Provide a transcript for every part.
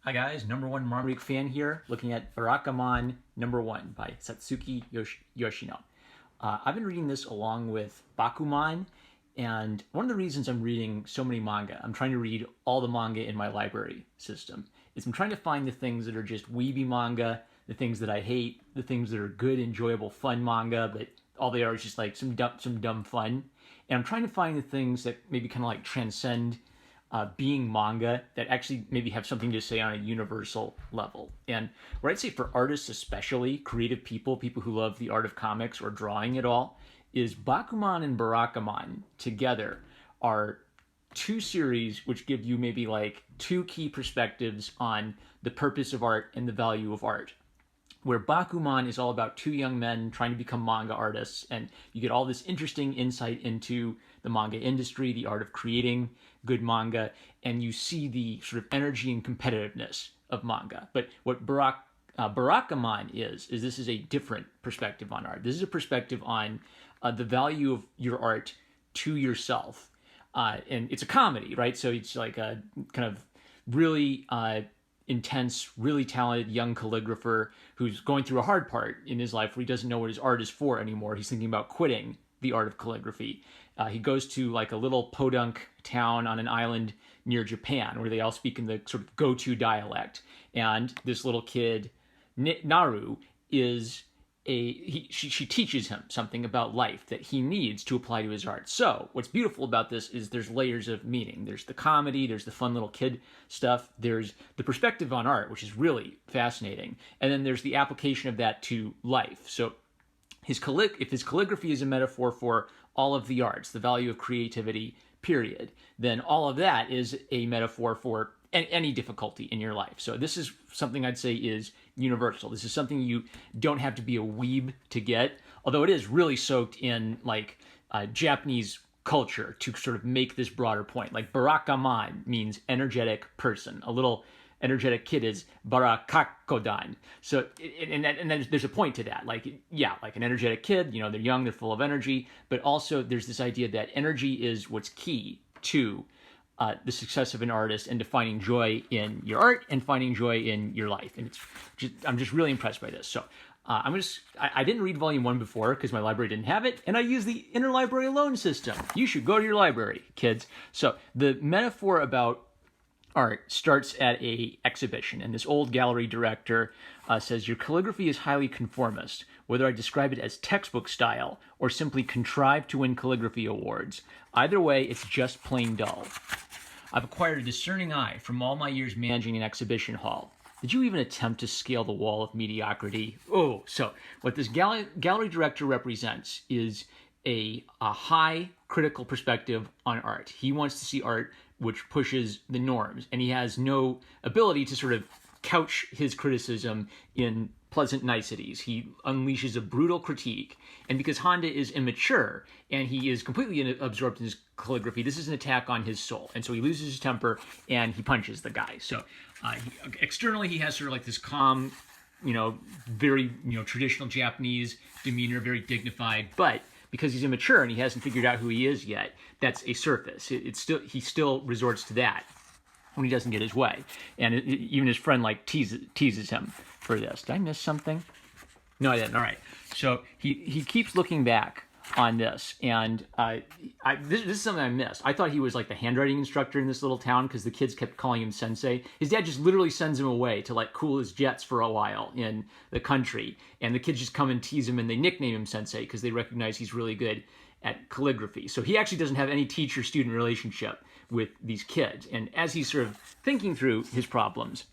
Hi guys, number one Marmaduke fan here, looking at Barakamon number one by Satsuki Yoshino. I've been reading this along with Bakuman, and one of the reasons I'm reading so many manga, I'm trying to read all the manga in my library system, is I'm trying to find the things that are just weeby manga, the things that I hate, the things that are good, enjoyable, fun manga, but all they are is just like some dumb fun. And I'm trying to find the things that maybe kind of like transcend being manga that actually maybe have something to say on a universal level. And where I'd say for artists especially, creative people who love the art of comics or drawing at all, is Bakuman and Barakamon together are two series which give you maybe like two key perspectives on the purpose of art and the value of art, where Bakuman is all about two young men trying to become manga artists, and you get all this interesting insight into the manga industry, the art of creating good manga, and you see the sort of energy and competitiveness of manga. But what Barakamon is this is a different perspective on art. This is a perspective on the value of your art to yourself. And it's a comedy, right? So it's like a kind of really intense, really talented young calligrapher who's going through a hard part in his life where he doesn't know what his art is for anymore. He's thinking about quitting the art of calligraphy. He goes to like a little podunk town on an island near Japan where they all speak in the sort of go-to dialect. And this little kid, Naru, is she teaches him something about life that he needs to apply to his art. So what's beautiful about this is there's layers of meaning. There's the comedy, there's the fun little kid stuff, there's the perspective on art, which is really fascinating, and then there's the application of that to life. So if his calligraphy is a metaphor for all of the arts, the value of creativity, period, then all of that is a metaphor for any difficulty in your life. So this is something I'd say is universal. This is something you don't have to be a weeb to get, although it is really soaked in like Japanese culture to sort of make this broader point. Like Barakamon means energetic person. A little energetic kid is Barakakodan. So, and then there's a point to that. Like, yeah, like an energetic kid, they're young, they're full of energy, but also there's this idea that energy is what's key to the success of an artist and to finding joy in your art and finding joy in your life. And I'm just really impressed by this. So I didn't read volume 1 before because my library didn't have it, and I use the interlibrary loan system. You should go to your library, kids. So the metaphor about art starts at a exhibition, and this old gallery director says, "Your calligraphy is highly conformist. Whether I describe it as textbook style or simply contrived to win calligraphy awards, either way, it's just plain dull. I've acquired a discerning eye from all my years managing an exhibition hall. Did you even attempt to scale the wall of mediocrity?" Oh, so what this gallery director represents is a high critical perspective on art. He wants to see art which pushes the norms, and he has no ability to sort of couch his criticism in pleasant niceties. He unleashes a brutal critique, and because Honda is immature and he is completely absorbed in his calligraphy, this is an attack on his soul, and so he loses his temper and he punches the guy. So externally he has sort of like this calm, very traditional Japanese demeanor, very dignified, but because he's immature and he hasn't figured out who he is yet, that's a surface. He still resorts to that when he doesn't get his way, and even his friend like teases him for this. Did I miss something? No, I didn't. All right. So he keeps looking back on this, and this is something I missed. I thought he was like the handwriting instructor in this little town because the kids kept calling him sensei. His dad just literally sends him away to like cool his jets for a while in the country, and the kids just come and tease him, and they nickname him sensei because they recognize he's really good at calligraphy. So he actually doesn't have any teacher-student relationship with these kids, and as he's sort of thinking through his problems,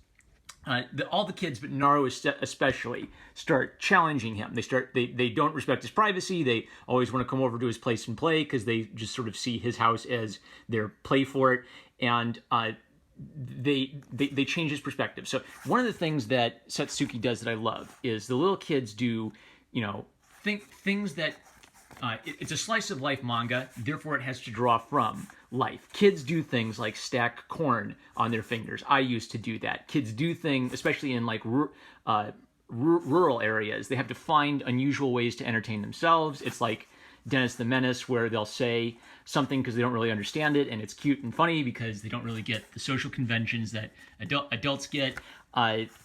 all the kids, but Naru especially, start challenging him. They don't respect his privacy. They always want to come over to his place and play because they just sort of see his house as their play fort, and they change his perspective. So one of the things that Satsuki does that I love is the little kids do, things that it's a slice of life manga, therefore it has to draw from life. Kids do things like stack corn on their fingers. I used to do that. Kids do things, especially in like rural areas, they have to find unusual ways to entertain themselves. It's like Dennis the Menace, where they'll say something because they don't really understand it, and it's cute and funny because they don't really get the social conventions that adults get.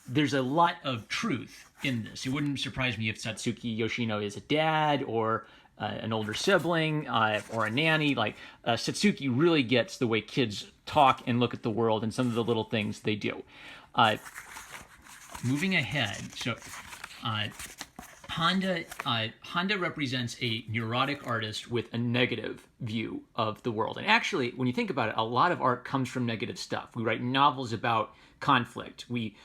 There's a lot of truth in this. It wouldn't surprise me if Satsuki Yoshino is a dad or an older sibling or a nanny. Like Satsuki really gets the way kids talk and look at the world and some of the little things they do. Moving ahead, so Honda represents a neurotic artist with a negative view of the world. And actually, when you think about it, a lot of art comes from negative stuff. We write novels about conflict. We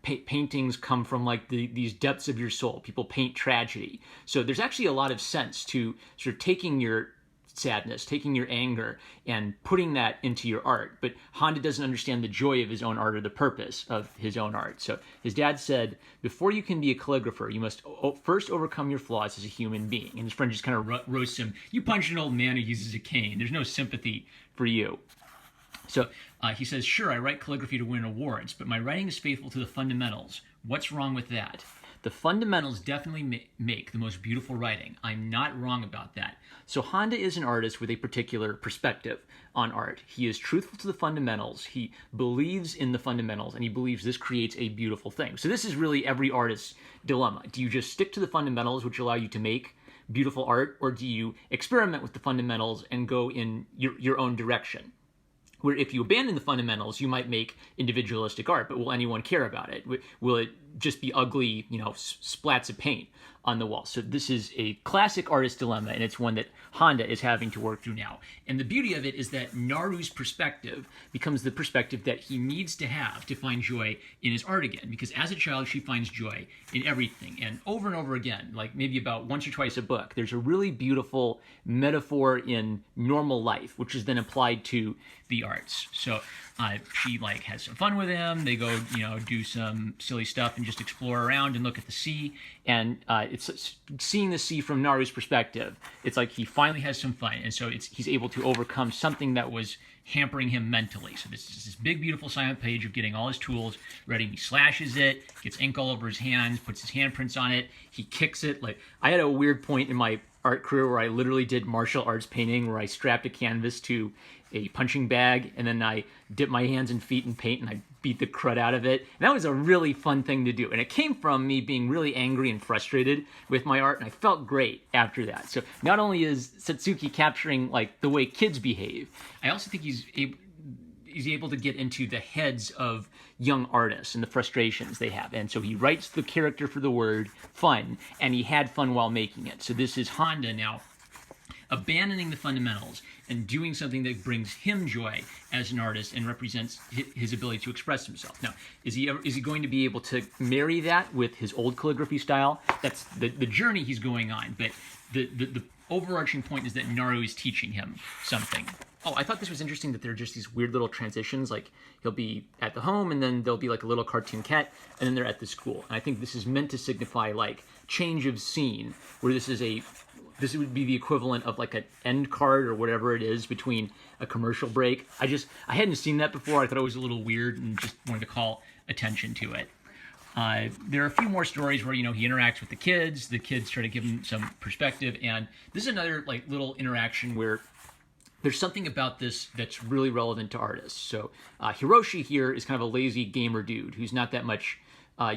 paintings come from like these depths of your soul. People paint tragedy. So there's actually a lot of sense to sort of taking your sadness, taking your anger, and putting that into your art. But Honda doesn't understand the joy of his own art or the purpose of his own art. So his dad said, before you can be a calligrapher, you must first overcome your flaws as a human being. And his friend just kind of roasts him. You punch an old man who uses a cane. There's no sympathy for you. So he says, sure, I write calligraphy to win awards, but my writing is faithful to the fundamentals. What's wrong with that? The fundamentals definitely make the most beautiful writing. I'm not wrong about that. So Honda is an artist with a particular perspective on art. He is truthful to the fundamentals. He believes in the fundamentals, and he believes this creates a beautiful thing. So this is really every artist's dilemma. Do you just stick to the fundamentals, which allow you to make beautiful art, or do you experiment with the fundamentals and go in your own direction? Where if you abandon the fundamentals, you might make individualistic art, but will anyone care about it? Will it just be ugly, splats of paint on the wall? So this is a classic artist dilemma, and it's one that Honda is having to work through now. And the beauty of it is that Naru's perspective becomes the perspective that he needs to have to find joy in his art again, because as a child, she finds joy in everything. And over again, like maybe about once or twice a book, there's a really beautiful metaphor in normal life, which is then applied to the arts. So she has some fun with him. They go, do some silly stuff and just explore around and look at the sea. And it's seeing the sea from Naru's perspective. It's like he finally has some fun, and so he's able to overcome something that was hampering him mentally. So this is this big, beautiful silent page of getting all his tools ready. He slashes it, gets ink all over his hands, puts his handprints on it. He kicks it. Like I had a weird point in my art career where I literally did martial arts painting, where I strapped a canvas to a punching bag, and then I dipped my hands and feet in paint, and I beat the crud out of it. And that was a really fun thing to do. And it came from me being really angry and frustrated with my art, and I felt great after that. So not only is Satsuki capturing the way kids behave, I also think he's able to get into the heads of young artists and the frustrations they have. And so he writes the character for the word fun, and he had fun while making it. So this is Honda now abandoning the fundamentals and doing something that brings him joy as an artist and represents his ability to express himself. Now, is he going to be able to marry that with his old calligraphy style? That's the journey he's going on. But the overarching point is that Naru is teaching him something. Oh, I thought this was interesting that there are just these weird little transitions. Like he'll be at the home, and then there'll be a little cartoon cat, and then they're at the school. And I think this is meant to signify change of scene, where this would be the equivalent of an end card or whatever it is between a commercial break. I hadn't seen that before. I thought it was a little weird and just wanted to call attention to it. There are a few more stories where, he interacts with the kids. The kids try to give him some perspective. And this is another little interaction where there's something about this that's really relevant to artists. So Hiroshi here is kind of a lazy gamer dude who's not that much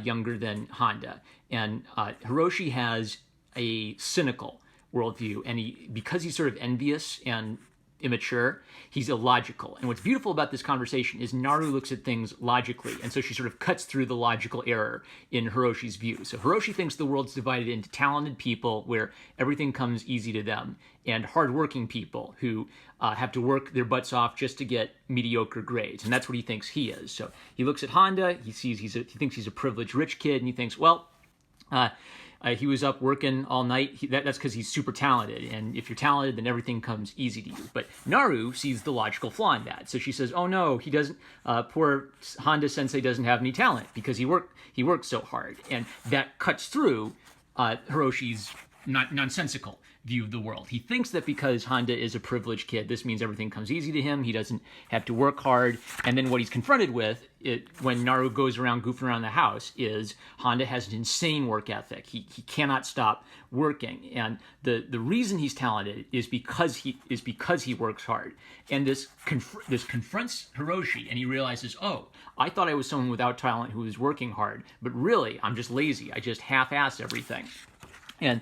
younger than Honda. And Hiroshi has a cynical worldview, and because he's sort of envious and immature, he's illogical. And what's beautiful about this conversation is Naru looks at things logically, and so she sort of cuts through the logical error in Hiroshi's view. So Hiroshi thinks the world's divided into talented people where everything comes easy to them, and hardworking people who have to work their butts off just to get mediocre grades, and that's what he thinks he is. So he looks at Honda, he thinks he's a privileged rich kid, and he thinks, well, he was up working all night. That's because he's super talented. And if you're talented, then everything comes easy to you. But Naru sees the logical flaw in that. So she says, oh no, he doesn't, poor Honda sensei doesn't have any talent because he worked so hard. And that cuts through Hiroshi's nonsensical view of the world. He thinks that because Honda is a privileged kid, this means everything comes easy to him. He doesn't have to work hard. And then what he's confronted with when Naru goes around goofing around the house is Honda has an insane work ethic. He cannot stop working. And the reason he's talented is because he works hard. And this confronts Hiroshi, and he realizes, oh, I thought I was someone without talent who was working hard, but really I'm just lazy. I just half-ass everything. And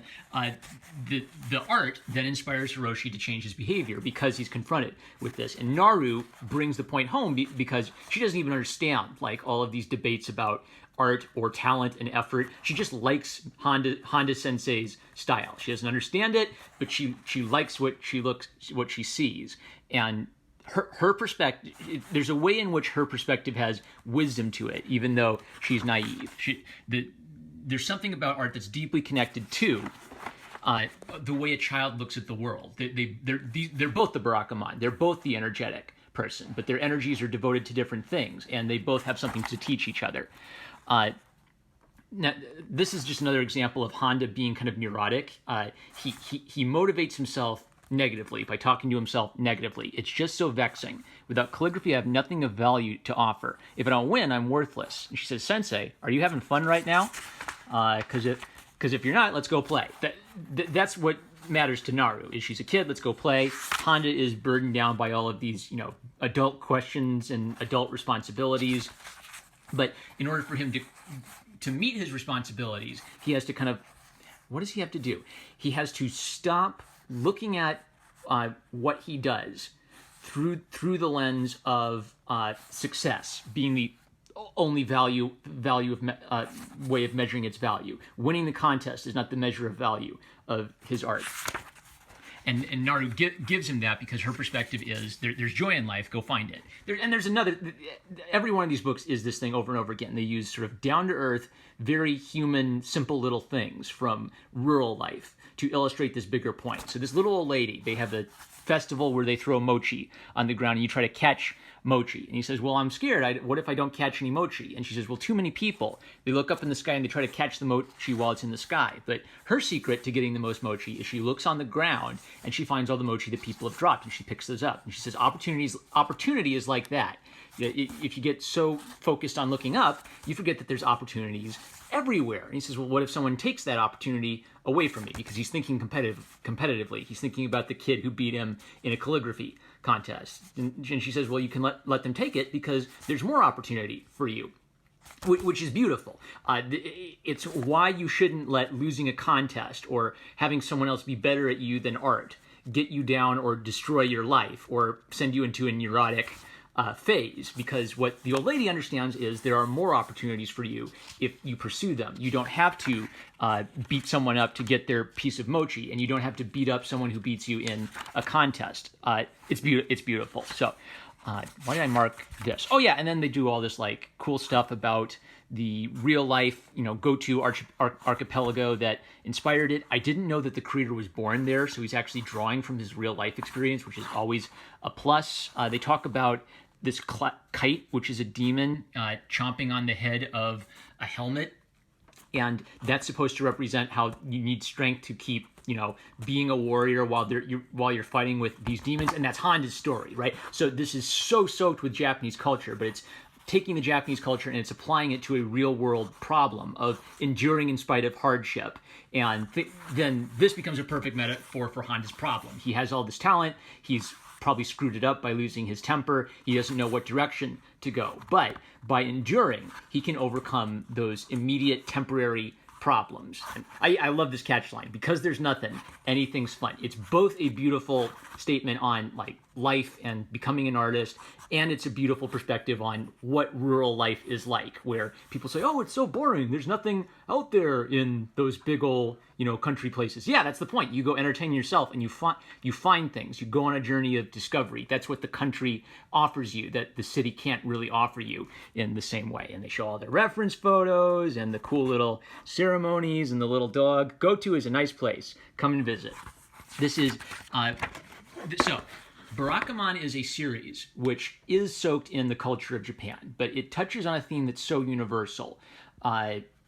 the art then inspires Hiroshi to change his behavior because he's confronted with this. And Naru brings the point home because she doesn't even understand like all of these debates about art or talent and effort. She just likes Honda Sensei's style. She doesn't understand it, but she likes what she sees. And her perspective, there's a way in which her perspective has wisdom to it, even though she's naive. There's something about art that's deeply connected to the way a child looks at the world. They're both the Barakamon. They're both the energetic person, but their energies are devoted to different things, and they both have something to teach each other. Now, this is just another example of Honda being kind of neurotic. He motivates himself negatively by talking to himself negatively. It's just so vexing. Without calligraphy, I have nothing of value to offer. If I don't win, I'm worthless. And she says, Sensei, are you having fun right now? Because if you're not, let's go play. That's what matters to Naru. Is she's a kid, let's go play. Honda is burdened down by all of these, adult questions and adult responsibilities. But in order for him to meet his responsibilities, he has to what does he have to do? He has to stop looking at what he does through the lens of success being the only value of way of measuring its value. Winning the contest is not the measure of value of his art. And Naru gives him that because her perspective is there's joy in life, go find it. There's another, every one of these books is this thing over and over again. They use sort of down-to-earth, very human, simple little things from rural life to illustrate this bigger point. So this little old lady, they have a festival where they throw mochi on the ground and you try to catch mochi. And he says, well, I'm scared. What if I don't catch any mochi? And she says, well, too many people. They look up in the sky and they try to catch the mochi while it's in the sky. But her secret to getting the most mochi is she looks on the ground and she finds all the mochi that people have dropped and she picks those up. And she says, opportunity is like that. If you get so focused on looking up, you forget that there's opportunities everywhere. And he says, well, what if someone takes that opportunity away from me? Because he's thinking competitively. He's thinking about the kid who beat him in a calligraphy contest. And she says, well, you can let them take it because there's more opportunity for you, which is beautiful. It's why you shouldn't let losing a contest or having someone else be better at you than art get you down or destroy your life or send you into a neurotic phase, because what the old lady understands is there are more opportunities for you if you pursue them. You don't have to beat someone up to get their piece of mochi, and you don't have to beat up someone who beats you in a contest. It's beautiful. So why did I mark this? Oh yeah, and then they do all this like cool stuff about the real life, go-to archipelago that inspired it. I didn't know that the creator was born there, so he's actually drawing from his real life experience, which is always a plus. They talk about this kite, which is a demon chomping on the head of a helmet. And that's supposed to represent how you need strength to keep, being a warrior while you're fighting with these demons. And that's Honda's story, right? So this is so soaked with Japanese culture, but it's taking the Japanese culture and it's applying it to a real world problem of enduring in spite of hardship. And then this becomes a perfect metaphor for Honda's problem. He has all this talent. He's probably screwed it up by losing his temper. He doesn't know what direction to go. But by enduring, he can overcome those immediate temporary problems. And I love this catchline. Because there's nothing, anything's fun. It's both a beautiful statement on like life and becoming an artist, and it's a beautiful perspective on what rural life is like, where people say, oh, it's so boring. There's nothing out there in those big old, country places. Yeah, that's the point. You go entertain yourself and you find things. You go on a journey of discovery. That's what the country offers you that the city can't really offer you in the same way. And they show all their reference photos and the cool little ceremonies and the little dog. Go-To is a nice place. Come and visit. This is, so Barakamon is a series which is soaked in the culture of Japan, but it touches on a theme that's so universal.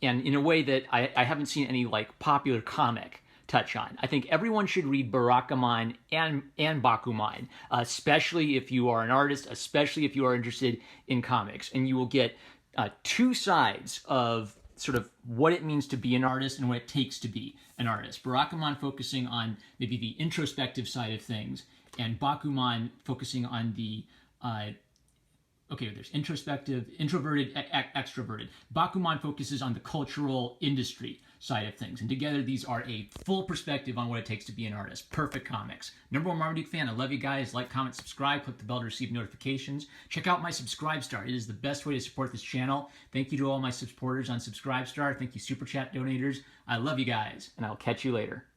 And in a way that I haven't seen any like popular comic touch on. I think everyone should read Barakamon and Bakuman, especially if you are an artist, especially if you are interested in comics, and you will get two sides of sort of what it means to be an artist and what it takes to be an artist. Barakamon focusing on maybe the introspective side of things, and Bakuman focusing on the there's introspective, introverted, extroverted. Bakuman focuses on the cultural industry side of things. And together, these are a full perspective on what it takes to be an artist. Perfect comics. #1 Marmaduke fan. I love you guys. Like, comment, subscribe. Click the bell to receive notifications. Check out my Subscribestar. It is the best way to support this channel. Thank you to all my supporters on Subscribestar. Thank you, Super Chat donators. I love you guys, and I'll catch you later.